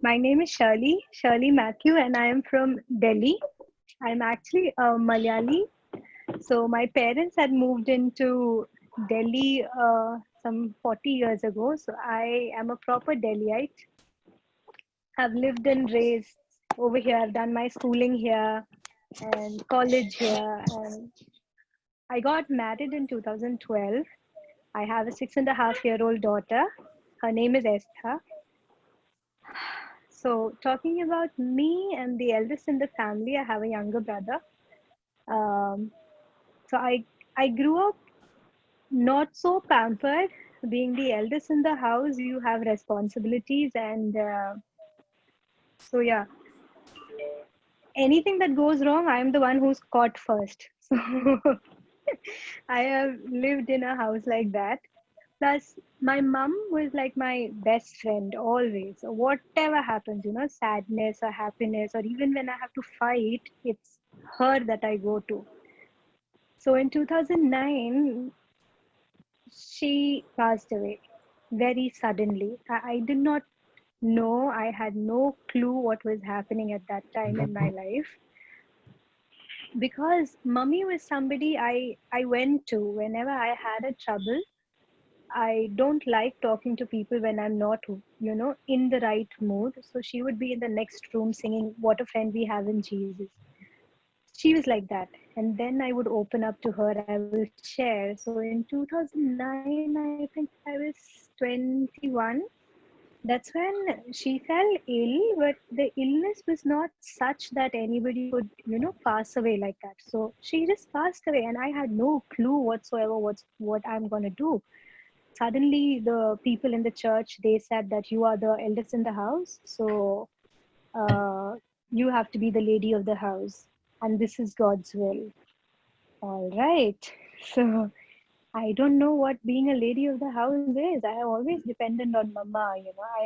My name is Shirley Matthew, and I am from Delhi. I'm actually a Malayali. So my parents had moved into Delhi some 40 years ago. So I am a proper Delhiite. I've lived and raised over here. I've done my schooling here and college here. And I got married in 2012. I have a 6.5-year-old daughter. Her name is Esther. So, talking about me and the eldest in the family, I have a younger brother. Um, so I grew up not so pampered. Being the eldest in the house, you have responsibilities, and so yeah, anything that goes wrong, I'm the one who's caught first. So I have lived in a house like that. Plus, my mom was like my best friend always. So whatever happens, sadness or happiness, or even when I have to fight, it's her that I go to. So in 2009, she passed away very suddenly. I did not know, I had no clue what was happening at that time in my life because mummy was somebody I went to whenever I had a trouble. I don't like talking to people when I'm not, in the right mood. So she would be in the next room singing, "What a friend we have in Jesus." She was like that. And then I would open up to her, I will share. So in 2009, I think I was 21. That's when she fell ill, but the illness was not such that anybody could, pass away like that. So she just passed away, and I had no clue whatsoever what I'm gonna do. Suddenly the people in the church, they said that you are the eldest in the house, so uh, you have to be the lady of the house, and this is God's will. All right. So I don't know what being a lady of the house is. I have always depended on mama.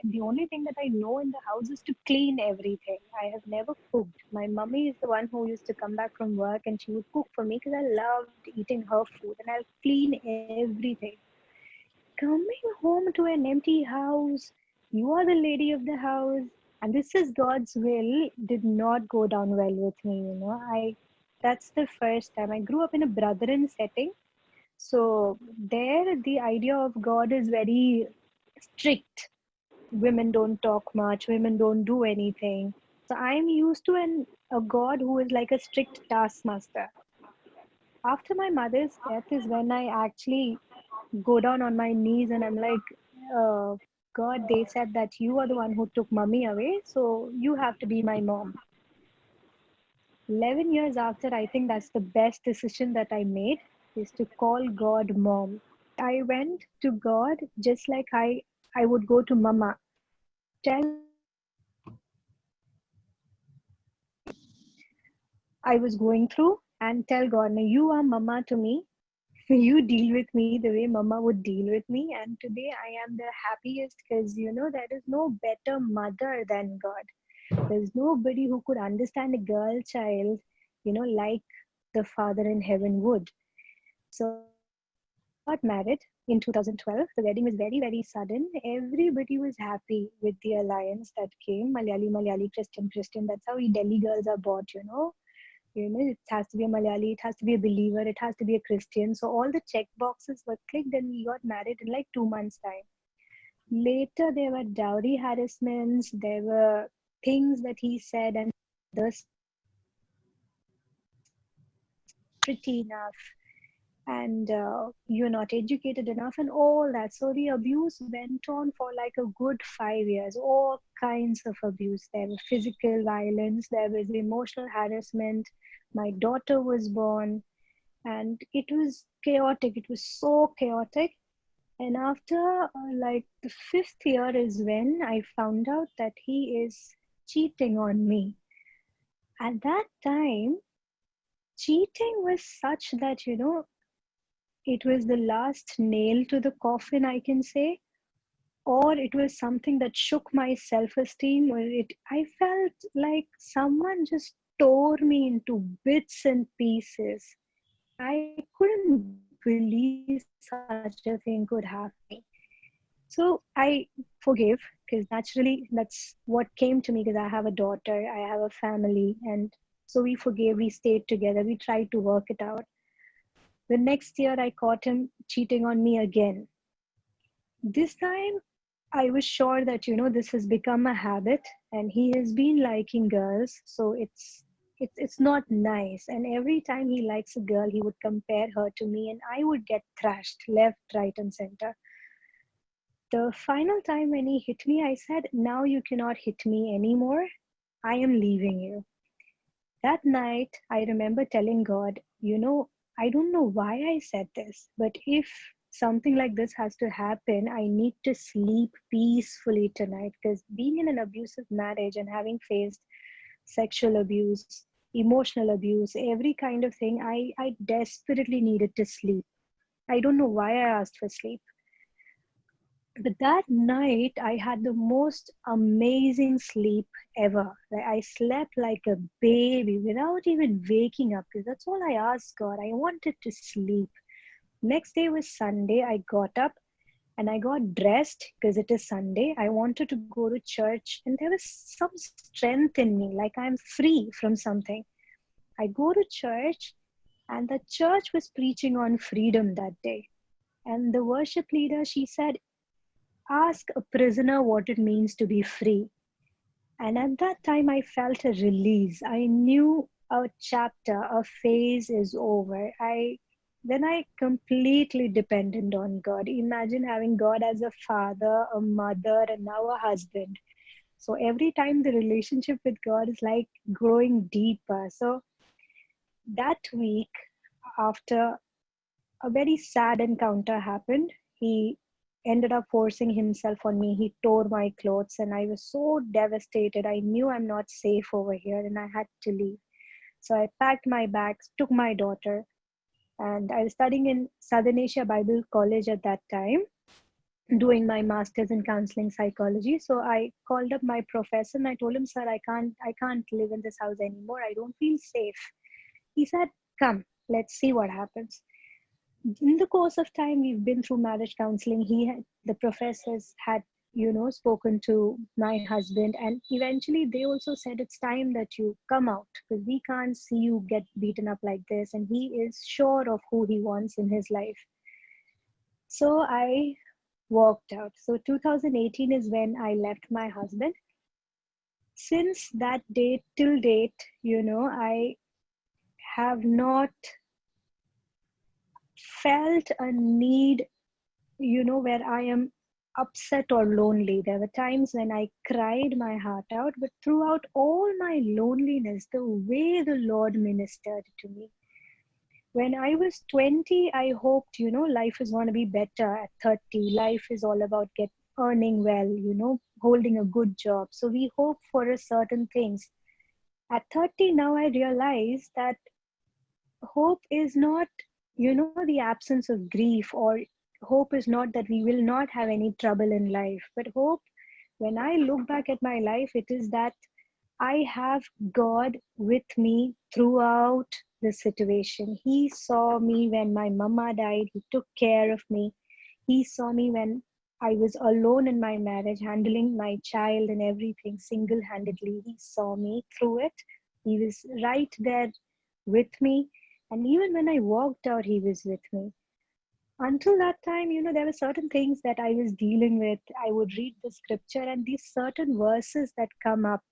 The only thing that I know in the house is to clean everything. I have never cooked. My mummy is the one who used to come back from work and she would cook for me because I loved eating her food, and I'll clean everything. Coming home to an empty house, you are the lady of the house, and this is God's will, did not go down well with me. I That's the first time I grew up in a brethren setting. So there, the idea of God is very strict. Women don't talk much. Women don't do anything. So I'm used to a God who is like a strict taskmaster. After my mother's death is when I actually go down on my knees and I'm like, uh, God, they said that you are the one who took mummy away, so you have to be my mom. 11 years after, I think that's the best decision that I made, is to call God mom. I went to God just like I would go to mama. Tell I was going through and tell God, now you are mama to me. You deal with me the way mama would deal with me. And today I am the happiest because, there is no better mother than God. There's nobody who could understand a girl child, like the Father in heaven would. So we got married in 2012. The wedding was very, very sudden. Everybody was happy with the alliance that came. Malayali, Christian. That's how we Delhi girls are bought, it has to be a Malayali, it has to be a believer, it has to be a Christian. So all the check boxes were clicked and we got married in like 2 months' time. Later, there were dowry harassments, there were things that he said, and others pretty enough, and you're not educated enough, and all that. So the abuse went on for like a good 5 years, all kinds of abuse. There was physical violence, there was emotional harassment. My daughter was born, and it was chaotic. It was so chaotic. And after like the fifth year is when I found out that he is cheating on me. At that time, cheating was such that, it was the last nail to the coffin, I can say, or it was something that shook my self-esteem. Or I felt like someone just tore me into bits and pieces. I couldn't believe such a thing could happen to me. So I forgave, because naturally that's what came to me, because I have a daughter, I have a family. And so we forgave, we stayed together, we tried to work it out. The next year, I caught him cheating on me again. This time, I was sure that, this has become a habit, and he has been liking girls. So it's not nice. And every time he likes a girl, he would compare her to me, and I would get thrashed left, right, and center. The final time when he hit me, I said, "Now you cannot hit me anymore. I am leaving you." That night, I remember telling God, I don't know why I said this, but if something like this has to happen, I need to sleep peacefully tonight, because being in an abusive marriage and having faced sexual abuse, emotional abuse, every kind of thing, I desperately needed to sleep. I don't know why I asked for sleep. But that night, I had the most amazing sleep ever. Like, I slept like a baby without even waking up, because that's all I asked God. I wanted to sleep. Next day was Sunday. I got up and I got dressed, because it is Sunday. I wanted to go to church, and there was some strength in me, like I'm free from something. I go to church, and the church was preaching on freedom that day. And the worship leader, she said, "Ask a prisoner what it means to be free." And at that time, I felt a release. I knew a chapter, a phase is over. Then I completely depended on God. Imagine having God as a father, a mother, and now a husband. So every time the relationship with God is like growing deeper. So that week, after a very sad encounter happened. He ended up forcing himself on me. He tore my clothes, and I was so devastated. I knew I'm not safe over here, and I had to leave. So I packed my bags, took my daughter, and I was studying in Southern Asia Bible College at that time, doing my master's in counseling psychology. So I called up my professor and I told him, "Sir, I can't live in this house anymore. I don't feel safe." He said, "Come, let's see what happens." In the course of time, we've been through marriage counseling. The professors had, spoken to my husband, and eventually they also said, "It's time that you come out, because we can't see you get beaten up like this." And he is sure of who he wants in his life. So I walked out. So 2018 is when I left my husband. Since that date till date, I have not felt a need, where I am upset or lonely. There were times when I cried my heart out, but throughout all my loneliness, the way the Lord ministered to me. When I was 20, I hoped, life is going to be better at 30. Life is all about earning well, holding a good job. So we hope for a certain things. At 30 now, I realize that hope is not, the absence of grief, or hope is not that we will not have any trouble in life. But hope, when I look back at my life, it is that I have God with me throughout the situation. He saw me when my mama died. He took care of me. He saw me when I was alone in my marriage, handling my child and everything single handedly. He saw me through it. He was right there with me. And even when I walked out, He was with me. Until that time, there were certain things that I was dealing with. I would read the scripture, and these certain verses that come up,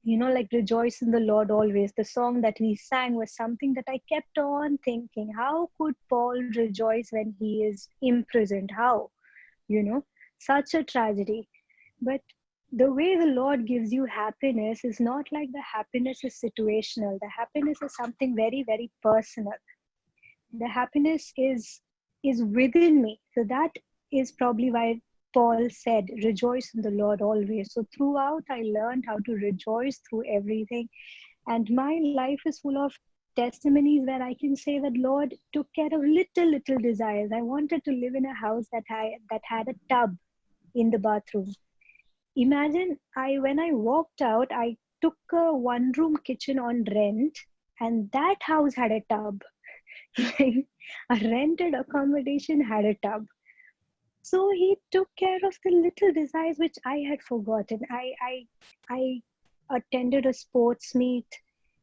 like "Rejoice in the Lord always." The song that we sang was something that I kept on thinking, how could Paul rejoice when he is imprisoned? How? Such a tragedy. But the way the Lord gives you happiness is not like the happiness is situational. The happiness is something very, very personal. The happiness is within me. So that is probably why Paul said, "Rejoice in the Lord always." So throughout, I learned how to rejoice through everything. And my life is full of testimonies where I can say that Lord took care of little desires. I wanted to live in a house that had a tub in the bathroom. Imagine, I when I walked out, I took a one room kitchen on rent, and that house had a tub. Like, a rented accommodation had a tub. So he took care of the little desires which I had forgotten. I attended a sports meet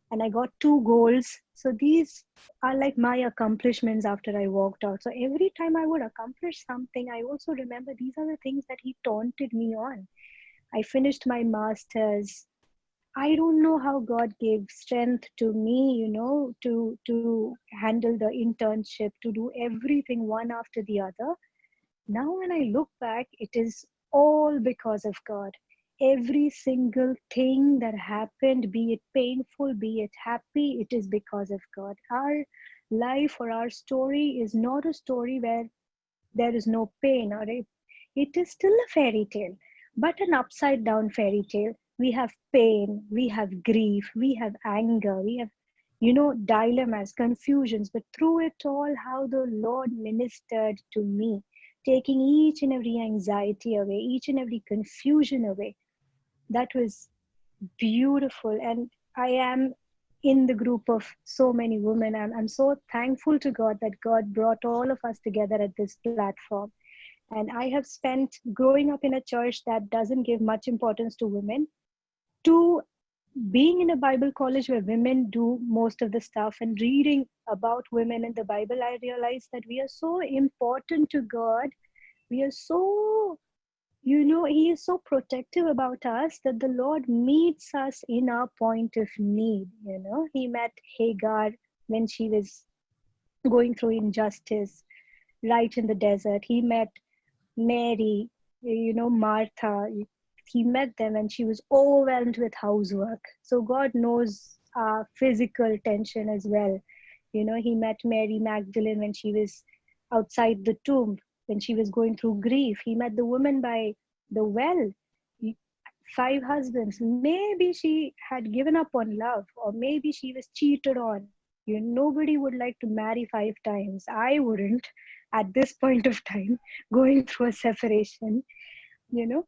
and I got 2 goals. So these are like my accomplishments after I walked out. So every time I would accomplish something, I also remember these are the things that he taunted me on. I finished my masters. I don't know how God gave strength to me, to handle the internship, to do everything one after the other. Now, when I look back, it is all because of God. Every single thing that happened, be it painful, be it happy, it is because of God. Our life or our story is not a story where there is no pain, or it is still a fairy tale, but an upside down fairy tale. We have pain, we have grief, we have anger, we have, dilemmas, confusions, but through it all, how the Lord ministered to me, taking each and every anxiety away, each and every confusion away. That was beautiful. And I am in the group of so many women. I'm so thankful to God that God brought all of us together at this platform. And I have spent growing up in a church that doesn't give much importance to women, to being in a Bible college where women do most of the stuff, and reading about women in the Bible. I realized that we are so important to God. We are so, He is so protective about us that the Lord meets us in our point of need. He met Hagar when she was going through injustice right in the desert. He met Mary, Martha. He met them and she was overwhelmed with housework. So God knows our physical tension as well. He met Mary Magdalene when she was outside the tomb, when she was going through grief. He met the woman by the well. 5 husbands. Maybe she had given up on love, or maybe she was cheated on. Nobody would like to marry 5 times. I wouldn't at this point of time, going through a separation, you know.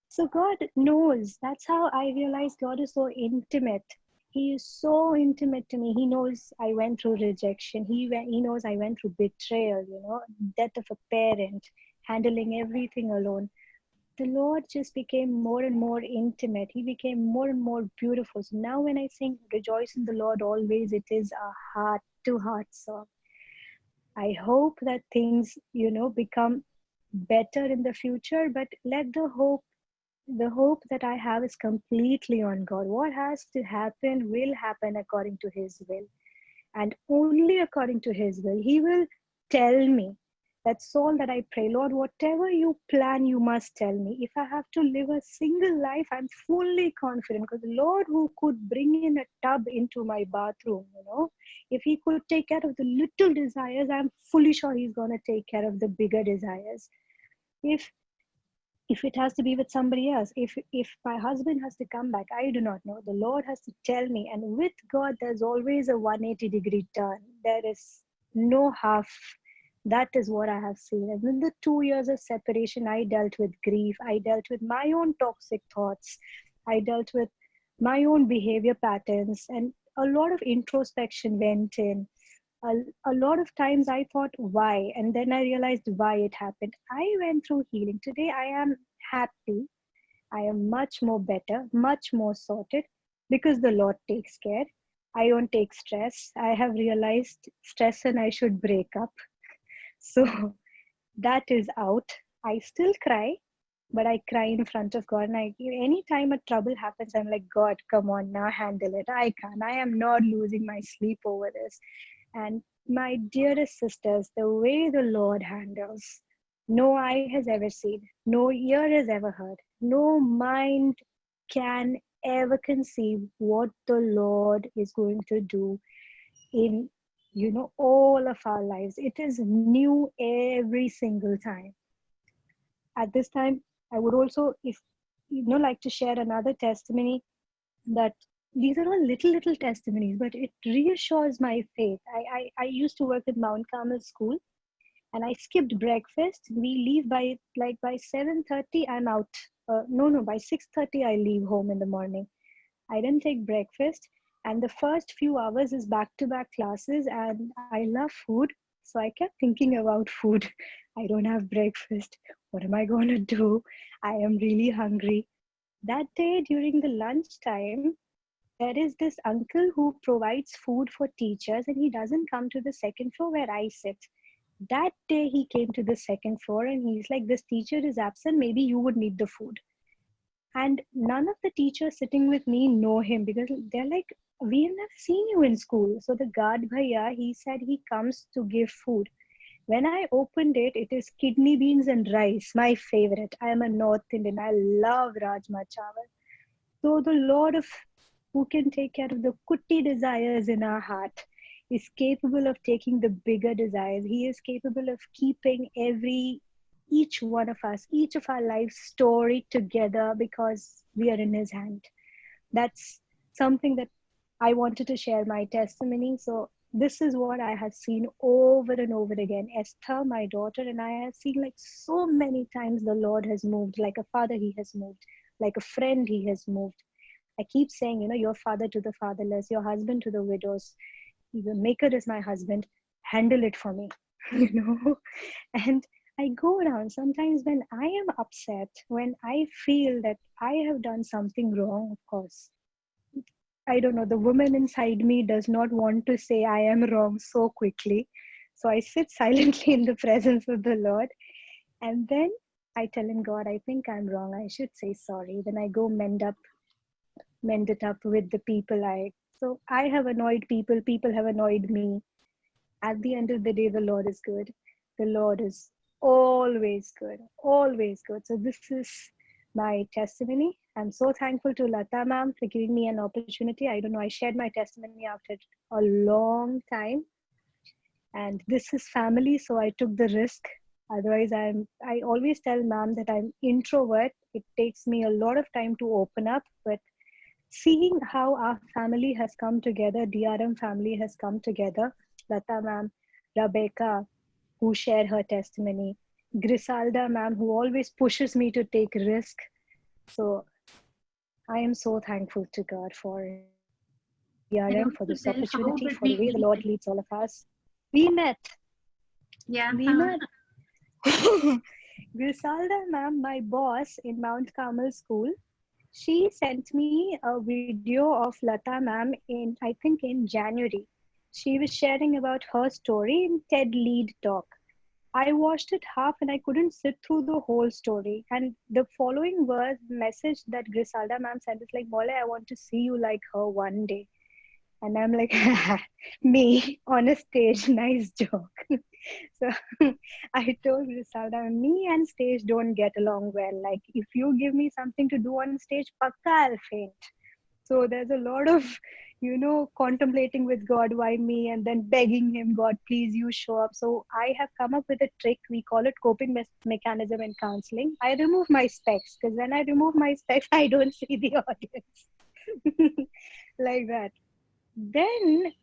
So God knows. That's how I realized God is so intimate. He is so intimate to me. He knows I went through rejection. He knows I went through betrayal, death of a parent, handling everything alone. The Lord just became more and more intimate. He became more and more beautiful. So now when I sing Rejoice in the Lord Always, it is a heart to heart song. I hope that things, become better in the future, but let the hope that I have is completely on God. What has to happen will happen according to His will, and only according to His will. He will tell me. That's all that I pray. Lord, whatever you plan, you must tell me. If I have to live a single life, I'm fully confident, because the Lord who could bring in a tub into my bathroom, if He could take care of the little desires, I'm fully sure He's going to take care of the bigger desires. If if it has to be with somebody else, if my husband has to come back, I do not know. The Lord has to tell me. And with God, there's always a 180-degree turn. There is no half. That is what I have seen. And in the 2 years of separation, I dealt with grief. I dealt with my own toxic thoughts. I dealt with my own behavior patterns, and a lot of introspection went in. A lot of times I thought why, and then I realized why it happened. I went through healing. Today I am happy. I am much more better, much more sorted, because the Lord takes care. I don't take stress. I have realized stress and I should break up. So that is out. I still cry, but I cry in front of God. And anytime a trouble happens, I'm like, God, come on now, handle it. I can't. I am not losing my sleep over this. And my dearest sisters, the way the Lord handles, no eye has ever seen, no ear has ever heard, no mind can ever conceive what the Lord is going to do in, all of our lives. It is new every single time. At this time, I would also, if like to share another testimony, that these are all little testimonies, but it reassures my faith. I used to work at Mount Carmel School, and I skipped breakfast. We leave by 7:30. I'm out. No, by 6:30 I leave home in the morning. I didn't take breakfast, and the first few hours is back to back classes, and I love food. So I kept thinking about food. I don't have breakfast. What am I going to do? I am really hungry. That day during the lunchtime, there is this uncle who provides food for teachers, and he doesn't come to the second floor where I sit. That day he came to the second floor and he's like, this teacher is absent, maybe you would need the food. And none of the teachers sitting with me know him because they're like, we have never seen you in school. So the guard bhaiya, he said he comes to give food. When I opened it, it is kidney beans and rice, my favorite. I am a North Indian. I love Rajma Chawal. So the Lord of who can take care of the kutti desires in our heart is capable of taking the bigger desires. He is capable of keeping each one of us, each of our lives story together because we are in his hand. That's something that I wanted to share my testimony. So this is what I have seen over and over again. Esther, my daughter, and I have seen like so many times the Lord has moved, like a father he has moved, like a friend he has moved. I keep saying, your father to the fatherless, your husband to the widows, the maker is my husband, handle it for me, you know. And I go around sometimes when I am upset, when I feel that I have done something wrong, of course. I don't know, the woman inside me does not want to say I am wrong so quickly. So I sit silently in the presence of the Lord. And then I tell him, God, I think I'm wrong. I should say sorry. Then I go mend it up with the people so I have annoyed people, people have annoyed me. At the end of the day, the Lord is good. The Lord is always good, always good. So this is my testimony. I'm so thankful to Lata ma'am for giving me an opportunity. I don't know, I shared my testimony after a long time, and this is family, so I took the risk. Otherwise, I always tell ma'am that I'm introvert. It takes me a lot of time to open up, but seeing how our family has come together, DRM family has come together, Lata ma'am, Rebecca, who share her testimony, Grisalda ma'am, who always pushes me to take risk. So I am so thankful to God for I DRM, for also this tell how opportunity, did for the we way the meet? Lord leads all of us. We met. Yeah. We met. Grisalda ma'am, my boss in Mount Carmel School, she sent me a video of Lata ma'am in, I think, in January. She was sharing about her story in TED Lead Talk. I watched it half and I couldn't sit through the whole story. And the following was the message that Grisalda ma'am sent is like, Mole, I want to see you like her one day. And I'm like, me on a stage, nice joke. So I told Griselda, me and stage don't get along well. Like, if you give me something to do on stage, pakka I'll faint. So there's a lot of, contemplating with God, why me, and then begging Him, God, please, you show up. So I have come up with a trick. We call it coping mechanism in counseling. I remove my specs because when I remove my specs, I don't see the audience. Like that. Then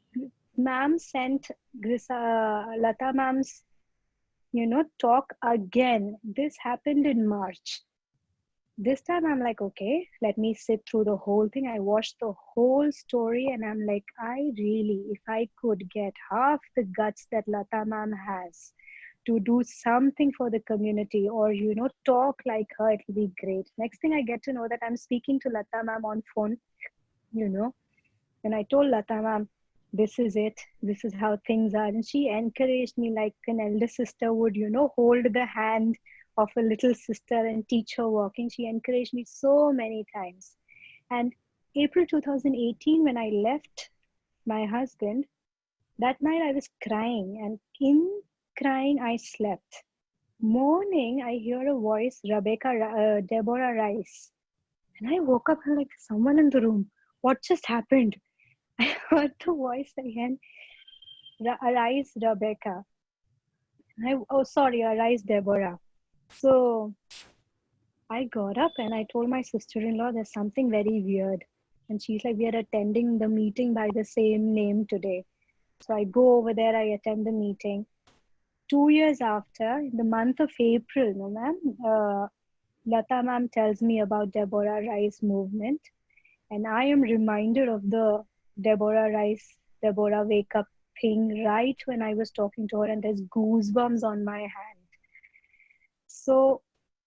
ma'am sent Lata ma'am's, talk again. This happened in March. This time I'm like, okay, let me sit through the whole thing. I watched the whole story and I'm like, if I could get half the guts that Lata ma'am has to do something for the community or, talk like her, it will be great. Next thing I get to know that I'm speaking to Lata ma'am on phone, you know, and I told Lata ma'am, this is it. This is how things are. And she encouraged me like an elder sister would, hold the hand of a little sister and teach her walking. She encouraged me so many times. And April 2018, when I left my husband, that night I was crying. And in crying, I slept. Morning, I hear a voice, Deborah Rice. And I woke up and like, someone in the room. What just happened? I heard the voice again, Arise Rebecca. Arise Deborah. So I got up and I told my sister-in-law there's something very weird. And she's like, we are attending the meeting by the same name today. So I go over there, I attend the meeting. 2 years after, in the month of April, no ma'am, Lata ma'am tells me about Deborah Rice movement. And I am reminded of the Deborah Rice, Deborah Wake Up thing right when I was talking to her, and there's goosebumps on my hand. So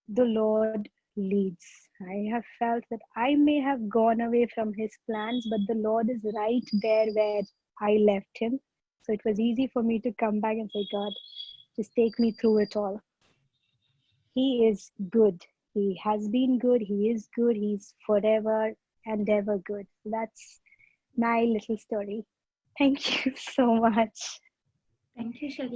the Lord leads. I have felt that I may have gone away from His plans, but the Lord is right there where I left Him. So it was easy for me to come back and say, God, just take me through it all. He is good. He has been good. He is good. He's forever and ever good. That's my little story. Thank you so much. Thank you, Sherly.